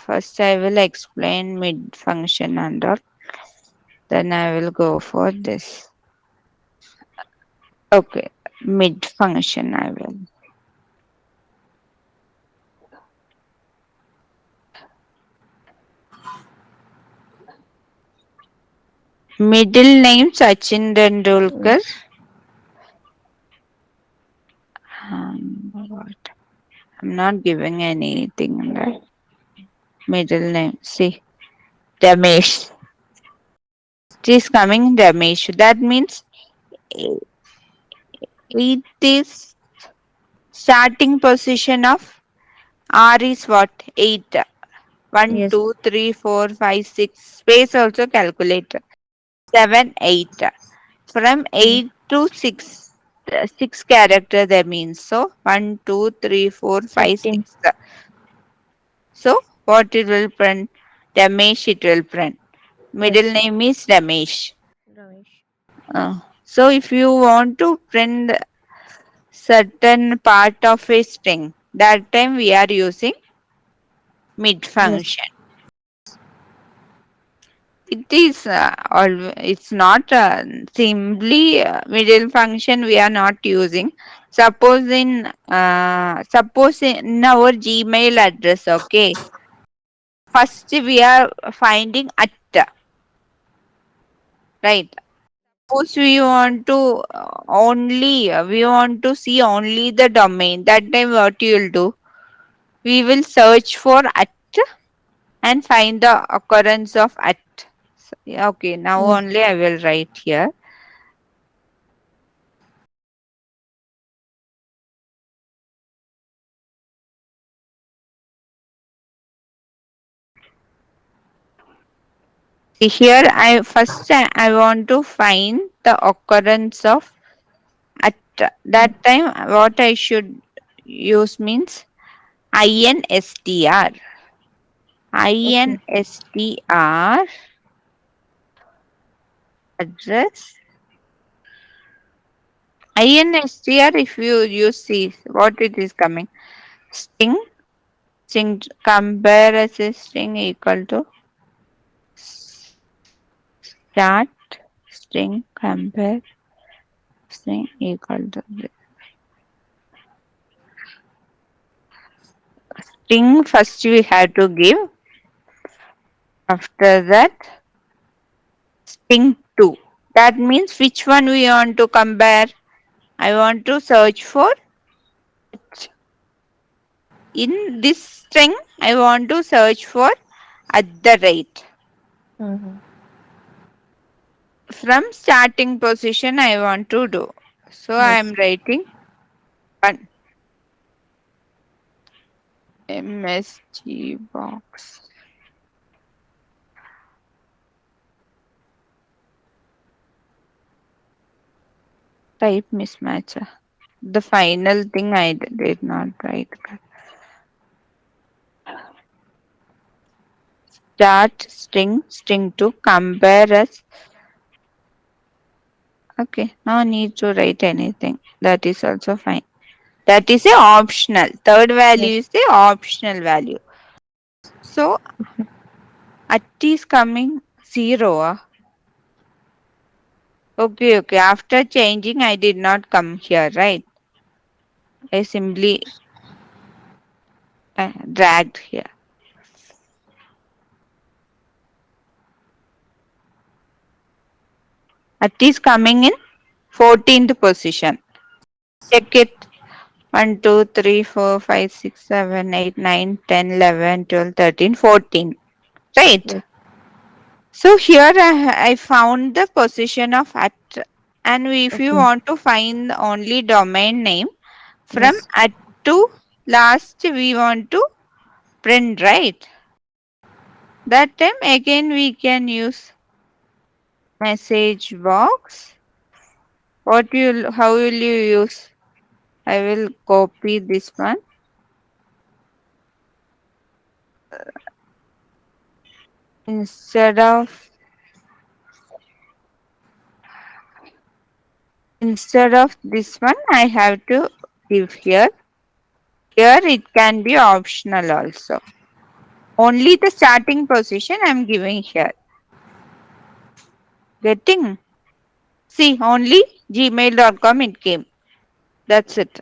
First, I will explain mid function and all. Then I will go for this. Okay, mid function I will. Middle name Sachin Tendulkar. Yes. What? I'm not giving anything. Right? Middle name. See, Ramesh. It is coming Ramesh. That means it is starting position of R is what? 8. One, Yes. 2, 3, 4, 5, 6. Space also calculate. 7, 8. From Yes. 8 to 6. 6 character that means. So 1, 2, 3, 4, 5, 15. 6. So what it will print? Ramesh it will print. Middle Yes. name is Ramesh. Ramesh. So if you want to print certain part of a string, that time we are using mid Yes. function. It is it's not simply middle function we are not using. Suppose in our Gmail address, okay. First we are finding at, right. Suppose we want to we want to see only the domain. That time what you will do? We will search for at and find the occurrence of at. Yeah, okay, now Yes. only I will write here. See here, I want to find the occurrence of at. Mm. That time what I should use means instr. Okay. Instr address. Instr, if you see what it is coming. String, string compare as a string equal to start string compare string equal to this. String first we have to give. After that string 2. That means which one we want to compare. I want to search for in this string. I want to search for at the rate. Mm-hmm. From starting position I want to do. So I am Yes. writing one MSG box. Type mismatch. The final thing I did not write. Start string string to compare as. Okay, no need to write anything. That is also fine. That is a optional. Third value Yes. is the optional value. So at is coming 0. Okay, okay. After changing, I did not come here, right? I simply dragged here. At is coming in 14th position. Check it. 1, 2, 3, 4, 5, 6, 7, 8, 9, 10, 11, 12, 13, 14. Right? Yes. So here I found the position of at, and if you Okay. want to find only domain name from Yes. at to last we want to print, right. That time again we can use message box. How will you use? I will copy this one. Instead of this one I have to give here. Here it can be optional also. Only the starting position I'm giving here. Getting? See, only gmail.com it came. That's it.